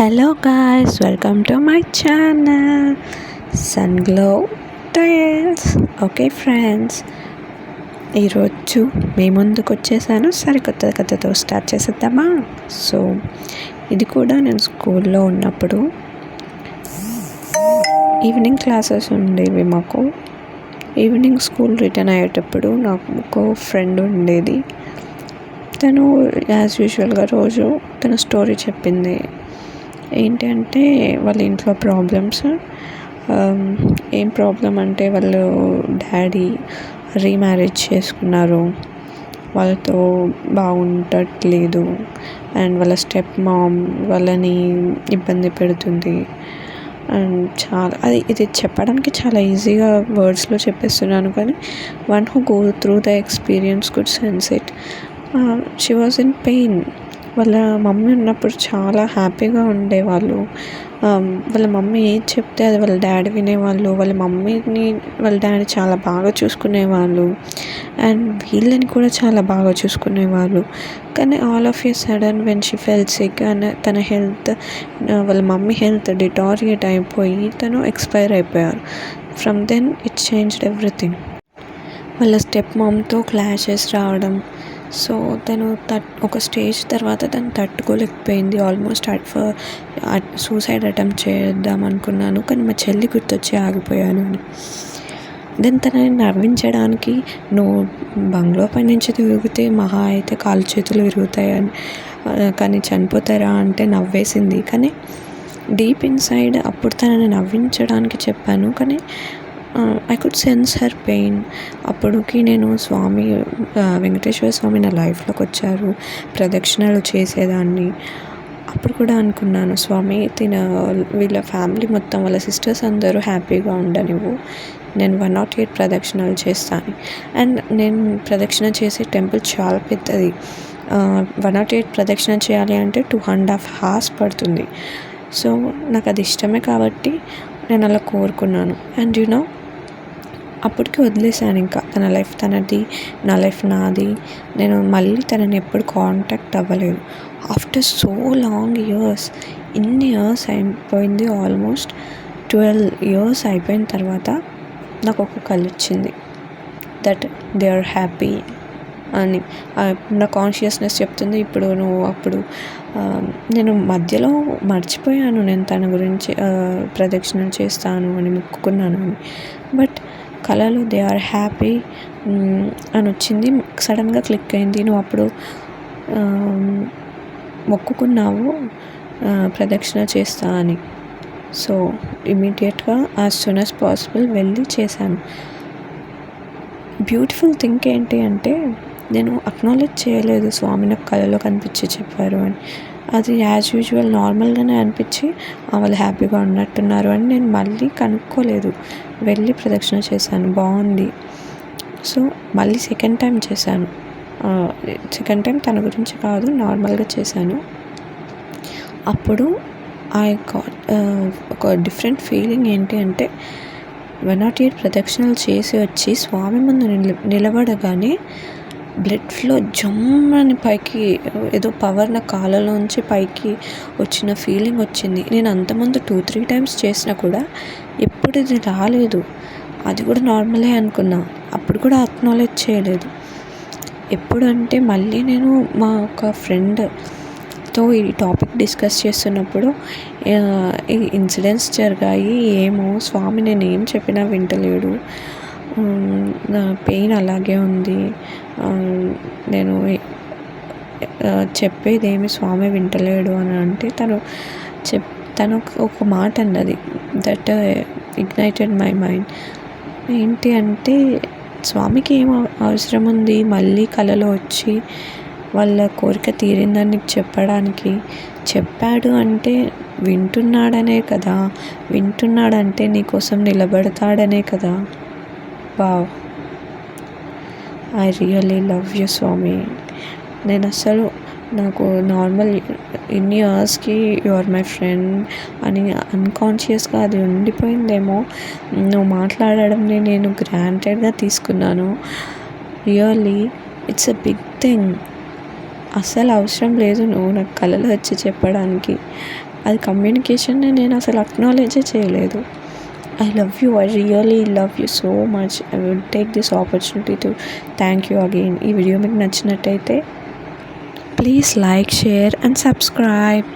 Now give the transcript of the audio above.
Hello guys, welcome to my channel sunglow tiles. Okay friends, ఈరోజు మీ ముందుకు వచ్చేసాను సరికొత్త కథతో. స్టార్ట్ చేసేద్దామా? సో ఇది కూడా నేను స్కూల్లో ఉన్నప్పుడు ఈవినింగ్ క్లాసెస్ ఉండేవి మాకు. ఈవినింగ్ స్కూల్ రిటర్న్ అయ్యేటప్పుడు నాకు ఒక ఫ్రెండ్ ఉండేది. తను యాజ్ యూజువల్గా రోజు తన స్టోరీ చెప్పింది. ఏంటి అంటే వాళ్ళ ఇంట్లో ప్రాబ్లమ్స్. ఏం ప్రాబ్లం అంటే వాళ్ళు డాడీ రీమ్యారేజ్ చేసుకున్నారు, వాళ్ళతో బాగుండట్లేదు, అండ్ వాళ్ళ స్టెప్ మామ్ వాళ్ళని ఇబ్బంది పెడుతుంది. అండ్ ఇది చెప్పడానికి చాలా ఈజీగా వర్డ్స్లో చెప్పేస్తున్నాను, కానీ one who go through the experience could sense it. She was in pain. వాళ్ళ మమ్మీ ఉన్నప్పుడు చాలా హ్యాపీగా ఉండేవాళ్ళు. వాళ్ళ మమ్మీ ఏది చెప్తే అది వాళ్ళ డాడీ వినేవాళ్ళు. వాళ్ళ మమ్మీని వాళ్ళ డాడీ చాలా బాగా చూసుకునేవాళ్ళు, అండ్ వీళ్ళని కూడా చాలా బాగా చూసుకునేవాళ్ళు. కానీ all of a sudden when she felt sick and తన హెల్త్, వాళ్ళ మమ్మీ హెల్త్ డిటారియేట్ అయిపోయి తను ఎక్స్పైర్ అయిపోయారు. From then it changed everything. వాళ్ళ స్టెప్ మామ్తో క్లాషెస్ రావడం. సో తను ఒక స్టేజ్ తర్వాత తను తట్టుకోలేకపోయింది. ఆల్మోస్ట్ సూసైడ్ అటెంప్ట్ చేద్దాం అనుకున్నాను, కానీ మా చెల్లి గుర్తొచ్చి ఆగిపోయాను అని. దెన్ తనని నవ్వించడానికి, నువ్వు బంగ్లో పై నుంచి తిరిగితే మహా అయితే కాలు చేతులు విరుగుతాయని, కానీ చనిపోతారా అంటే నవ్వేసింది. కానీ డీప్ ఇన్సైడ్ అప్పుడు తనని నవ్వించడానికి చెప్పాను, కానీ I could sense her pain. అప్పటికి నేను వెంకటేశ్వర స్వామి నా లైఫ్లోకి వచ్చారు, ప్రదక్షిణలు చేసేదాన్ని. అప్పుడు కూడా అనుకున్నాను, స్వామి వీళ్ళ ఫ్యామిలీ మొత్తం, వాళ్ళ సిస్టర్స్ అందరూ హ్యాపీగా ఉండనివ్వు, నేను 108 ప్రదక్షిణలు చేస్తాను. అండ్ నేను ప్రదక్షిణ చేసే టెంపుల్ చాలా పెద్దది. 108 ప్రదక్షిణ చేయాలి అంటే 2.5 hours పడుతుంది. సో నాకు అది ఇష్టమే కాబట్టి నేను అలా కోరుకున్నాను. అండ్ అప్పటికి వదిలేశాను. ఇంకా తన లైఫ్ తనది, నా లైఫ్ నాది. నేను మళ్ళీ తనని ఎప్పుడు కాంటాక్ట్ అవ్వలేదు. ఆఫ్టర్ సో లాంగ్ ఇయర్స్, ఇన్ని ఇయర్స్ అయిపోయింది, ఆల్మోస్ట్ 12 years అయిపోయిన తర్వాత నాకు ఒక కళ వచ్చింది, దట్ దే ఆర్ హ్యాపీ అని. నా కాన్షియస్నెస్ చెప్తుంది ఇప్పుడు నేను మధ్యలో మర్చిపోయాను, నేను తన గురించి ప్రదక్షిణ చేస్తాను అని మొక్కుకున్నాను అని. బట్ కళలో దే ఆర్ హ్యాపీ అని వచ్చింది. సడన్గా క్లిక్ అయింది, నువ్వు అప్పుడు మొక్కుకున్నావు ప్రదక్షిణ చేస్తా అని. సో ఇమీడియట్గా యాజ్ సూన్ యాజ్ పాసిబుల్ వెళ్ళి చేశాను. బ్యూటిఫుల్ థింగ్ ఏంటి అంటే, నేను అక్నాలెడ్జ్ చేయలేదు స్వామి నాకు కళలో కనిపించి చెప్పారు అని. అది యాజ్ యూజువల్ నార్మల్గానే అనిపించి వాళ్ళు హ్యాపీగా ఉన్నట్టున్నారు అని నేను మళ్ళీ కనుక్కోలేదు. వెళ్ళి ప్రదక్షిణ చేశాను, బాగుంది. సో మళ్ళీ సెకండ్ టైం చేశాను. సెకండ్ టైం తన గురించి కాదు, నార్మల్గా చేశాను. అప్పుడు ఒక డిఫరెంట్ ఫీలింగ్. ఏంటి అంటే, 108 ప్రదక్షిణలు చేసి వచ్చి స్వామి ముందు నిలబడగానే బ్లడ్ ఫ్లో జమ్మని పైకి, ఏదో పవర్ నా కాళ్ళలోంచి పైకి వచ్చిన ఫీలింగ్ వచ్చింది. నేను అంతకుముందు 2-3 times చేసినా కూడా ఎప్పుడు ఇది రాలేదు. అది కూడా నార్మలే అనుకున్నా, అప్పుడు కూడా అక్నాలెడ్జ్ చేయలేదు. ఎప్పుడంటే మళ్ళీ నేను మా ఒక ఫ్రెండ్తో ఈ టాపిక్ డిస్కస్ చేస్తున్నప్పుడు ఈ ఇన్సిడెంట్స్ జరిగాయి. ఏమో స్వామి నేను ఏం చెప్పినా వింటలేడు, నా పెయిన్ అలాగే ఉంది, నేను చెప్పేదేమి స్వామి వింటలేడు అని అంటే తను ఒక మాట అన్నది, దట్ ఇగ్నైటెడ్ మై మైండ్. ఏంటి అంటే, స్వామికి ఏం అవసరం ఉంది మళ్ళీ కళలో వచ్చి వాళ్ళ కోరిక తీరిందని చెప్పడానికి? చెప్పాడు అంటే వింటున్నాడనే కదా, వింటున్నాడంటే నీకోసం నిలబడతాడనే కదా. Wow, I really love you swami. నేను అసలు నాకు నార్మల్ ఇన్ని ఇయర్స్కి యు ఆర్ మై ఫ్రెండ్ అని అన్కాన్షియస్గా అది ఉండిపోయిందేమో. నువ్వు మాట్లాడడంని నేను గ్రాంటెడ్గా తీసుకున్నాను. Really it's a big thing. అస్సలు అవసరం లేదు నువ్వు నాకు కళలో వచ్చి చెప్పడానికి. అది కమ్యూనికేషన్ని నేను అసలు అక్నాలెడ్జే చేయలేదు. I love you, I really love you so much. I will take this opportunity to thank you again. ఈ వీడియో మీకు నచ్చినట్టయితే please like, share and subscribe.